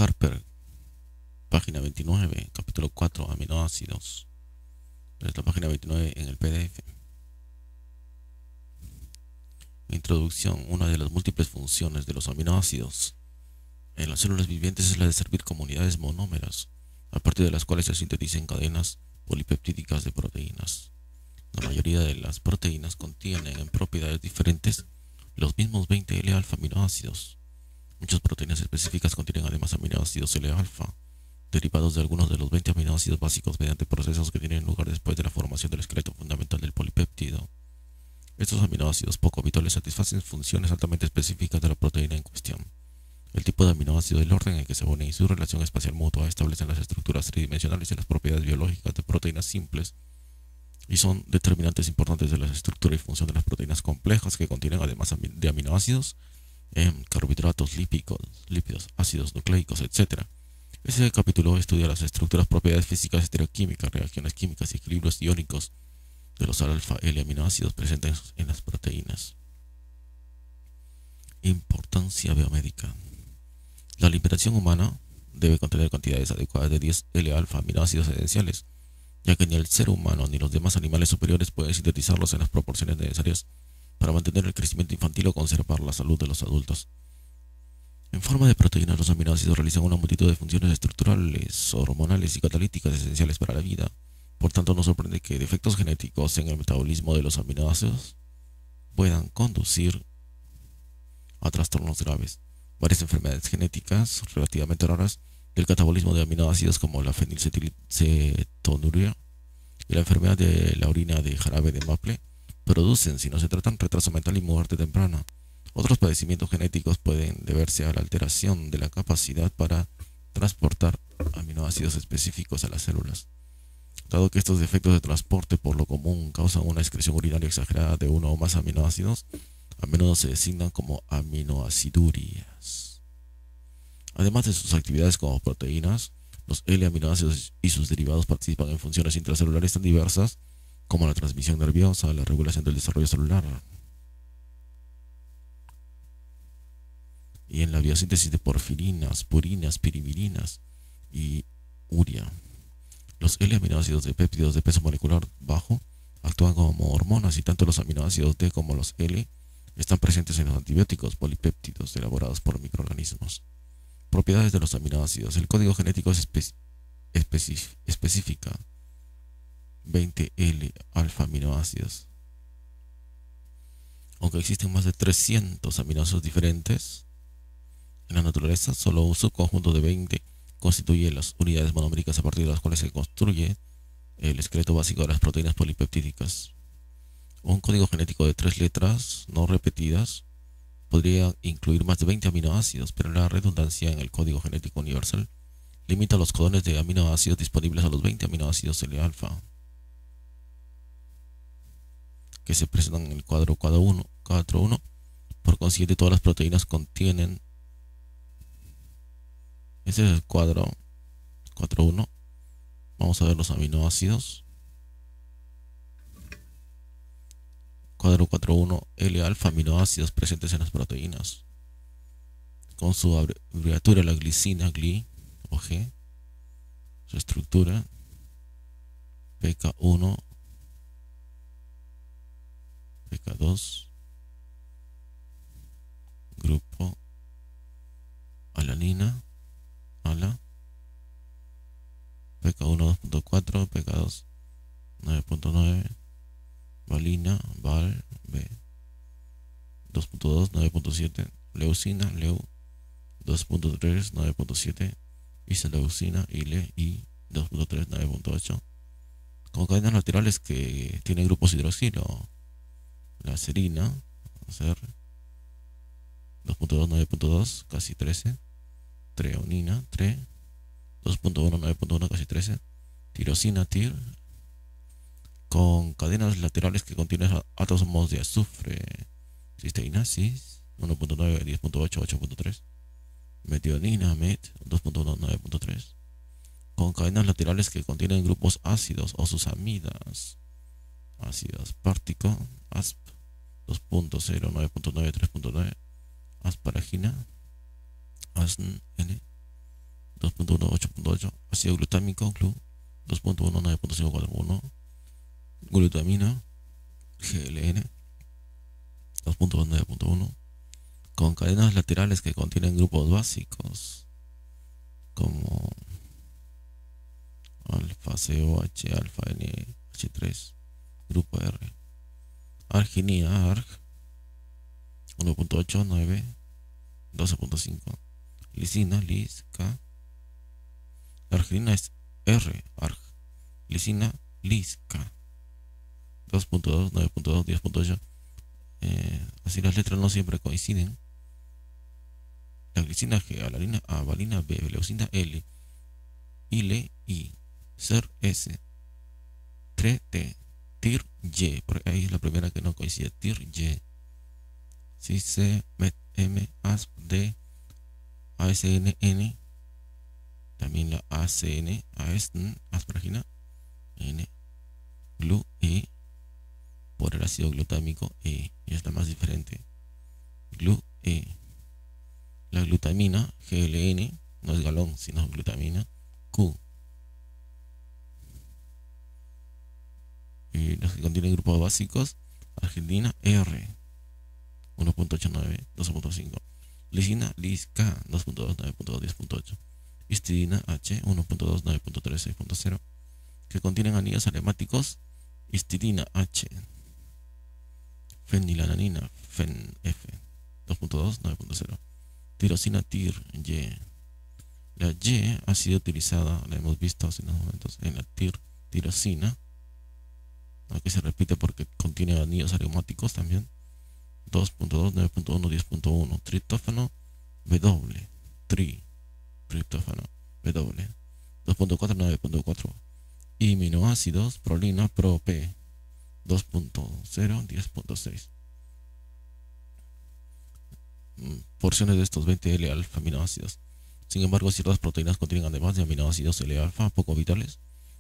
Harper, página 29, capítulo 4, aminoácidos. Es la página 29 en el PDF. Introducción. Una de las múltiples funciones de los aminoácidos en las células vivientes es la de servir como unidades monómeras, a partir de las cuales se sintetizan cadenas polipeptídicas de proteínas. La mayoría de las proteínas contienen en propiedades diferentes los mismos 20 L-alfa aminoácidos. Muchas proteínas específicas contienen además aminoácidos L-alfa, derivados de algunos de los 20 aminoácidos básicos mediante procesos que tienen lugar después de la formación del esqueleto fundamental del polipéptido. Estos aminoácidos poco habituales satisfacen funciones altamente específicas de la proteína en cuestión. El tipo de aminoácido, el orden en que se unen y su relación espacial mutua establecen las estructuras tridimensionales y las propiedades biológicas de proteínas simples y son determinantes importantes de la estructura y función de las proteínas complejas que contienen además de aminoácidos, carbohidratos, lípidos, ácidos nucleicos, etc. Este capítulo estudia las estructuras, propiedades físicas, estereoquímicas, reacciones químicas y equilibrios iónicos de los alfa-L aminoácidos presentes en las proteínas. Importancia biomédica. La alimentación humana debe contener cantidades adecuadas de 10 L-alfa aminoácidos esenciales, ya que ni el ser humano ni los demás animales superiores pueden sintetizarlos en las proporciones necesarias para mantener el crecimiento infantil o conservar la salud de los adultos. En forma de proteínas, los aminoácidos realizan una multitud de funciones estructurales, hormonales y catalíticas esenciales para la vida. Por tanto, no sorprende que defectos genéticos en el metabolismo de los aminoácidos puedan conducir a trastornos graves. Varias enfermedades genéticas relativamente raras del catabolismo de aminoácidos, como la fenilcetonuria y la enfermedad de la orina de jarabe de Maple, producen, si no se tratan, retraso mental y muerte temprana. Otros padecimientos genéticos pueden deberse a la alteración de la capacidad para transportar aminoácidos específicos a las células. Dado que estos defectos de transporte por lo común causan una excreción urinaria exagerada de uno o más aminoácidos, a menudo se designan como aminoacidurias. Además de sus actividades como proteínas, los L-aminoácidos y sus derivados participan en funciones intracelulares tan diversas como la transmisión nerviosa, la regulación del desarrollo celular y en la biosíntesis de porfirinas, purinas, pirimidines y urea. Los L-aminoácidos de péptidos de peso molecular bajo actúan como hormonas y tanto los aminoácidos T como los L están presentes en los antibióticos polipéptidos elaborados por microorganismos. Propiedades de los aminoácidos. El código genético es específica 20 L-alfa aminoácidos. Aunque existen más de 300 aminoácidos diferentes en la naturaleza, solo un subconjunto de 20 constituye las unidades monoméricas a partir de las cuales se construye el esqueleto básico de las proteínas polipeptídicas. Un código genético de 3 letras no repetidas podría incluir más de 20 aminoácidos, pero la redundancia en el código genético universal limita los codones de aminoácidos disponibles a los 20 aminoácidos L-alfa, que se presentan en el cuadro 4.1. Por consiguiente, todas las proteínas contienen. Este es el cuadro 4.1. Vamos a ver los aminoácidos. Cuadro 4.1, L-alfa aminoácidos presentes en las proteínas. Con su abreviatura, la glicina, GLI o G. Su estructura, PK1, PK2, grupo alanina, ALA, PK1 2.4, PK2 9.9, valina, VAL, B 2.2, 9.7, leucina, LEU 2.3, 9.7, isoleucina, ILE, I 2.3, 9.8, con cadenas laterales que tienen grupos hidroxilo. La serina, ser 2.2, 9.2, casi 13, treonina, 2.1, 9.1, casi 13, tirosina, TIR, con cadenas laterales que contienen átomos de azufre, cisteína, CIS, 1.9, 10.8, 8.3, metionina, MET, 2.1, 9.3, con cadenas laterales que contienen grupos ácidos o susamidas, ácido aspartico, ASP, 2.0, 9.9, 3.9, asparagina, ASN, N, 2.1, 8.8, ácido glutámico, GLU, 2.1, 9.541, glutamina, GLN, 2.2, 9.1, con cadenas laterales que contienen grupos básicos como alfa COH, alfa NH3, grupo R, arginina, ARG, 1.8, 9, 12.5, lisina, LIS, K. La arginina es R, ARG, lisina, LIS, K. 2.2, 9.2, 10.8. Así las letras no siempre coinciden. La glicina G, alanina A, valina B, leucina L, ILE I, SER S, TRE T, TIR Y, porque ahí es la primera que no coincide, TIR Y, C, C, MET, M, ASP, D, ASN, N, también la ACN, ASN, asparagina, N, GLU, E, por el ácido glutámico, E, y es la más diferente, GLU, E. La glutamina, GLN, no es galón, sino glutamina, Q. Y los que contienen grupos básicos, arginina, R, 1.89, 12.5. Lisina, LIS, K, 2.2, 9.2, 10.8. Histidina, H, 1.2, 9.3, 6.0. Que contienen anillos aromáticos, histidina, H. Fenilalanina, FEN, F, 2.2, 9.0. Tirosina, TIR, Y. La Y ha sido utilizada, la hemos visto hace unos momentos, en la tirosina, que se repite porque contiene anillos aromáticos también. 2.2, 9.1, 10.1. Triptófano W, triptófano W, 2.4, 9.4. Y aminoácidos, prolina, ProP, 2.0, 10.6. Porciones de estos 20 L-alfa aminoácidos. Sin embargo, ciertas proteínas contienen además de aminoácidos L-alfa poco vitales,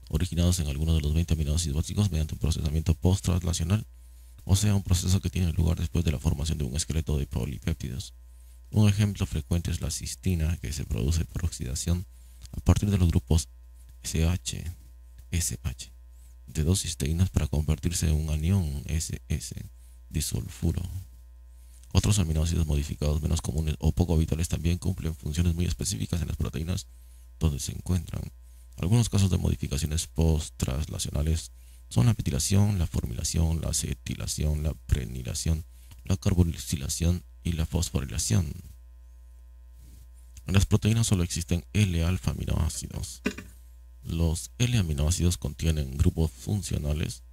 originados en algunos de los 20 aminoácidos básicos mediante un procesamiento post-translacional, o sea, un proceso que tiene lugar después de la formación de un esqueleto de polipéptidos. Un ejemplo frecuente es la cistina, que se produce por oxidación a partir de los grupos SH de dos cisteínas para convertirse en un anión SS disulfuro. Otros aminoácidos modificados menos comunes o poco habituales también cumplen funciones muy específicas en las proteínas donde se encuentran. Algunos casos de modificaciones post-translacionales son la metilación, la formilación, la acetilación, la prenilación, la carboxilación y la fosforilación. En las proteínas solo existen L-alfa aminoácidos. Los L-aminoácidos contienen grupos funcionales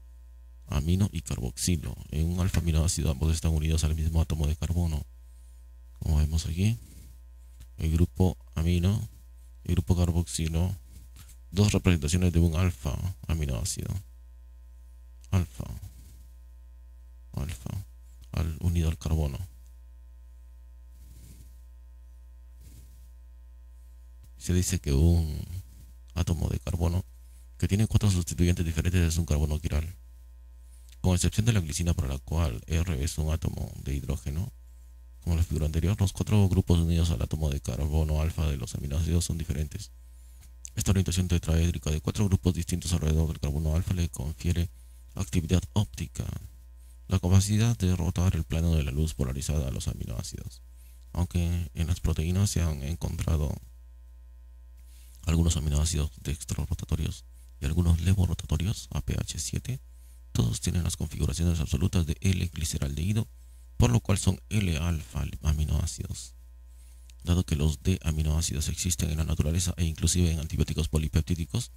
amino y carboxilo. En un alfa aminoácido ambos están unidos al mismo átomo de carbono. Como vemos aquí, el grupo amino y el grupo carboxilo, dos representaciones de un alfa aminoácido. Alfa unido al carbono. Se dice que un átomo de carbono que tiene 4 sustituyentes diferentes es un carbono quiral, con excepción de la glicina, para la cual R es un átomo de hidrógeno. Como en la figura anterior, los 4 grupos unidos al átomo de carbono alfa de los aminoácidos son diferentes. Esta orientación tetraédrica de 4 grupos distintos alrededor del carbono alfa le confiere actividad óptica, la capacidad de rotar el plano de la luz polarizada a los aminoácidos. Aunque en las proteínas se han encontrado algunos aminoácidos dextrorotatorios y algunos levorotatorios, APH7, todos tienen las configuraciones absolutas de L-gliceraldehído, por lo cual son L-alfa aminoácidos. Dado que los D-aminoácidos existen en la naturaleza e inclusive en antibióticos polipeptídicos,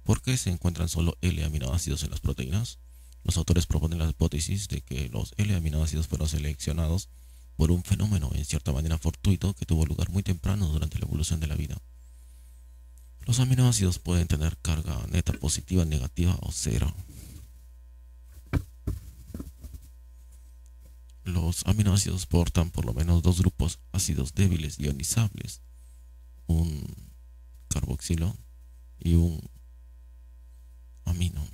¿por qué se encuentran solo L-aminoácidos en las proteínas? Los autores proponen la hipótesis de que los L-aminoácidos fueron seleccionados por un fenómeno en cierta manera fortuito que tuvo lugar muy temprano durante la evolución de la vida. Los aminoácidos pueden tener carga neta positiva, negativa o cero. Los aminoácidos portan por lo menos 2 grupos ácidos débiles ionizables, un carboxilo y un amino.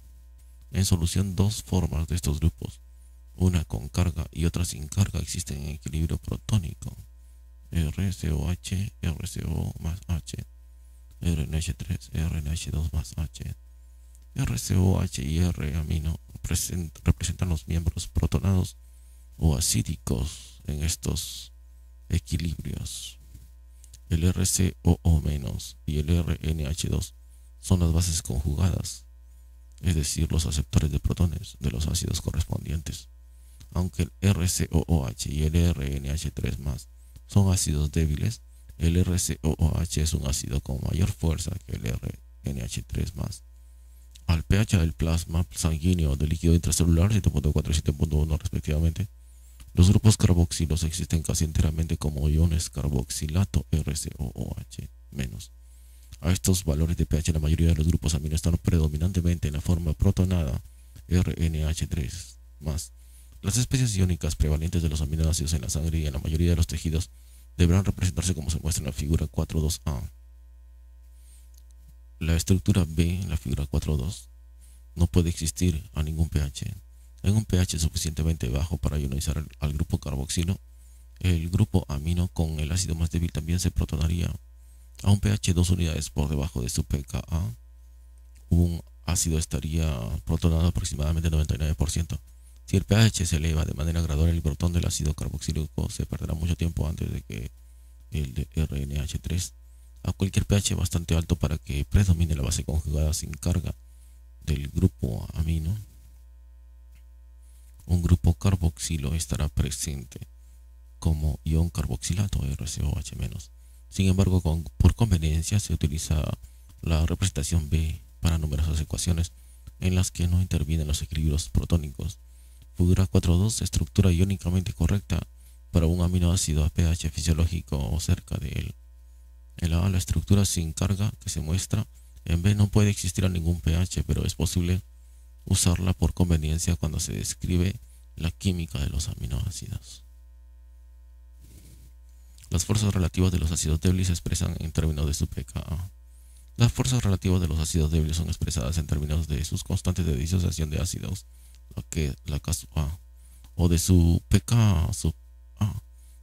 En solución, 2 formas de estos grupos, una con carga y otra sin carga, existen en equilibrio protónico, RCOH, RCO más H. RNH3, RNH2 más H, RCOH y R-amino representan los miembros protonados o acídicos en estos equilibrios. El RCOO- y el RNH2 son las bases conjugadas, es decir, los aceptores de protones de los ácidos correspondientes. Aunque el RCOOH y el RNH3+ son ácidos débiles, el RCOOH es un ácido con mayor fuerza que el RNH3+. Al pH del plasma sanguíneo del líquido intracelular 7.4 y 7.1 respectivamente, los grupos carboxilos existen casi enteramente como iones carboxilato RCOOH-. A estos valores de pH la mayoría de los grupos amino están predominantemente en la forma protonada RNH3+. Las especies iónicas prevalentes de los aminoácidos en la sangre y en la mayoría de los tejidos deberán representarse como se muestra en la figura 4.2a. La estructura B en la figura 4.2 no puede existir a ningún pH. En un pH suficientemente bajo para ionizar al grupo carboxilo, el grupo amino con el ácido más débil también se protonaría. A un pH 2 unidades por debajo de su pKa, un ácido estaría protonado aproximadamente 99%. Si el pH se eleva de manera gradual, el protón del ácido carboxílico se perderá mucho tiempo antes de que el de RNH3 a cualquier pH bastante alto para que predomine la base conjugada sin carga del grupo amino. Un grupo carboxilo estará presente como ion carboxilato RCOH-. Sin embargo, por conveniencia se utiliza la representación B para numerosas ecuaciones en las que no intervienen los equilibrios protónicos. Figura 4.2, estructura iónicamente correcta para un aminoácido a pH fisiológico o cerca de él. En la A, la estructura sin carga que se muestra en B no puede existir a ningún pH, pero es posible usarla por conveniencia cuando se describe la química de los aminoácidos. Las fuerzas relativas de los ácidos débiles se expresan en términos de su pKa. Las fuerzas relativas de los ácidos débiles son expresadas en términos de sus constantes de disociación de ácidos, la K⁴A, o de su pKa⁴,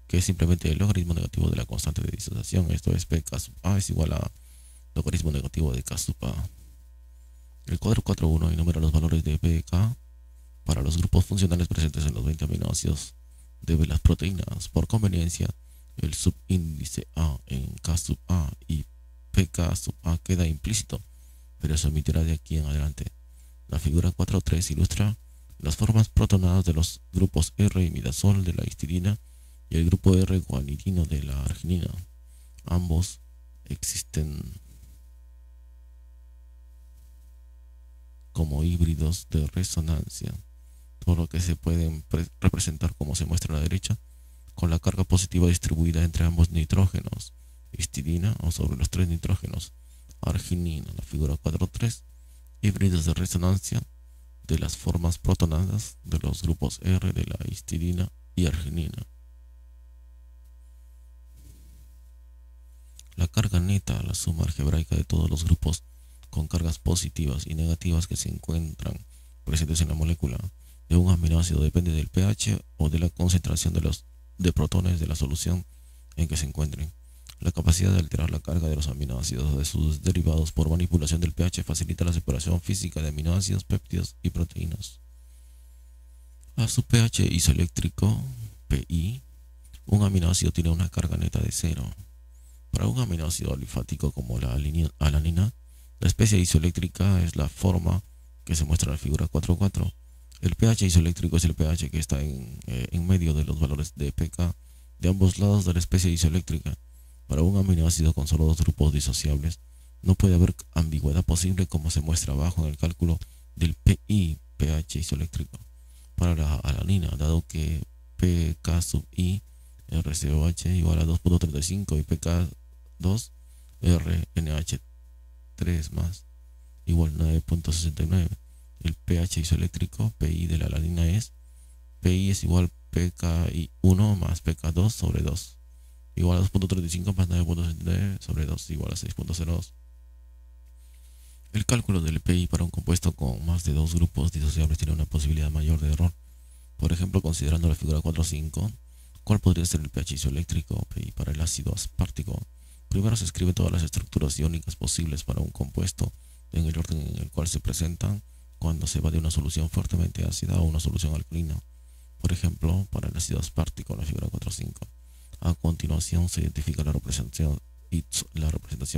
que es simplemente el logaritmo negativo de la constante de disociación. Esto es pKa es igual a logaritmo negativo de K⁴A. El cuadro 4.1 enumera los valores de pK para los grupos funcionales presentes en los 20 aminoácidos de las proteínas. Por conveniencia, el subíndice A en K⁴A y pKa queda implícito, pero se omitirá de aquí en adelante. La figura 4.3 ilustra las formas protonadas de los grupos R-imidazol de la histidina y el grupo R-guanidino de la arginina. Ambos existen como híbridos de resonancia, por lo que se pueden representar como se muestra a la derecha, con la carga positiva distribuida entre ambos nitrógenos, histidina o sobre los 3 nitrógenos, arginina. La figura 4.3, híbridos de resonancia de las formas protonadas de los grupos R de la histidina y arginina. La carga neta, la suma algebraica de todos los grupos con cargas positivas y negativas que se encuentran presentes en la molécula de un aminoácido, depende del pH o de la concentración de protones de la solución en que se encuentren. La capacidad de alterar la carga de los aminoácidos o de sus derivados por manipulación del pH facilita la separación física de aminoácidos, péptidos y proteínas. A su pH isoeléctrico, Pi, un aminoácido tiene una carga neta de 0. Para un aminoácido alifático como la alanina, la especie isoeléctrica es la forma que se muestra en la figura 4.4. El pH isoeléctrico es el pH que está en medio de los valores de pK de ambos lados de la especie isoeléctrica. Para un aminoácido con solo 2 grupos disociables, no puede haber ambigüedad posible, como se muestra abajo en el cálculo del Pi, pH isoeléctrico. Para la alanina, dado que pKi RCOH igual a 2.35 y pK2 RNH3 más igual a 9.69, el pH isoeléctrico Pi de la alanina es Pi es igual pKi1 más pK2 sobre 2 igual a 2.35 más 9.69 sobre 2 igual a 6.02. El cálculo del Pi para un compuesto con más de 2 grupos disociables tiene una posibilidad mayor de error. Por ejemplo, considerando la figura 4.5, ¿cuál podría ser el pH isoeléctrico Pi para el ácido aspartico Primero se escriben todas las estructuras iónicas posibles para un compuesto en el orden en el cual se presentan cuando se va de una solución fuertemente ácida a una solución alcalina. Por ejemplo, para el ácido aspartico, la figura 4.5. A continuación se identifica la representación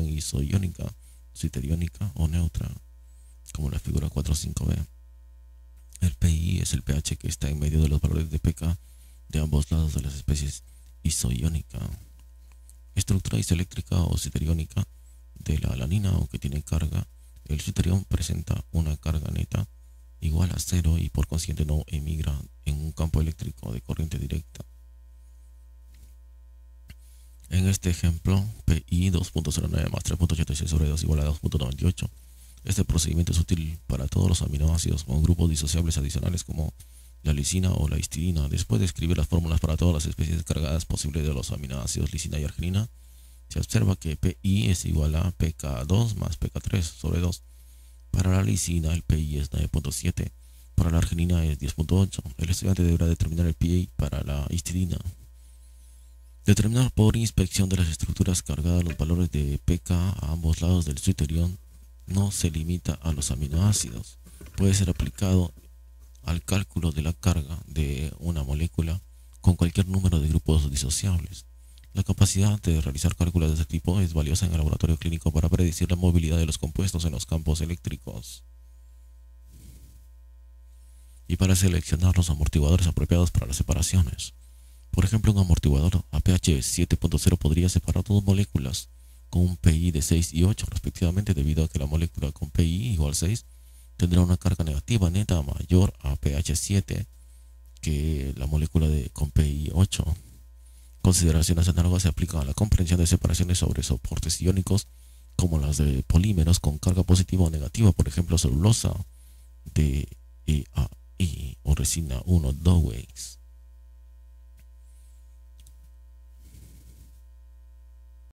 isoiónica, zwitteriónica o neutra, como la figura 4.5b. El pI es el pH que está en medio de los valores de pK de ambos lados de las especies isoiónica. Estructura isoeléctrica o zwitteriónica de la alanina, aunque tiene carga, el zwitterión presenta una carga neta igual a cero y por consiguiente no emigra en un campo eléctrico de corriente directa. En este ejemplo, PI 2.09 más 3.86 sobre 2 igual a 2.98. Este procedimiento es útil para todos los aminoácidos con grupos disociables adicionales como la lisina o la histidina. Después de escribir las fórmulas para todas las especies cargadas posibles de los aminoácidos lisina y arginina, se observa que PI es igual a pK2 más pK3 sobre 2. Para la lisina el PI es 9.7, para la arginina es 10.8. El estudiante deberá determinar el PI para la histidina. Determinar por inspección de las estructuras cargadas los valores de pK a ambos lados del zwitterión no se limita a los aminoácidos. Puede ser aplicado al cálculo de la carga de una molécula con cualquier número de grupos disociables. La capacidad de realizar cálculos de este tipo es valiosa en el laboratorio clínico para predecir la movilidad de los compuestos en los campos eléctricos y para seleccionar los amortiguadores apropiados para las separaciones. Por ejemplo, un amortiguador a pH 7.0 podría separar dos moléculas con un PI de 6 y 8 respectivamente, debido a que la molécula con PI igual 6 tendrá una carga negativa neta mayor a pH 7 que la molécula con PI 8. Consideraciones análogas se aplican a la comprensión de separaciones sobre soportes iónicos como las de polímeros con carga positiva o negativa, por ejemplo celulosa de EAI o resina 1-Doweiss.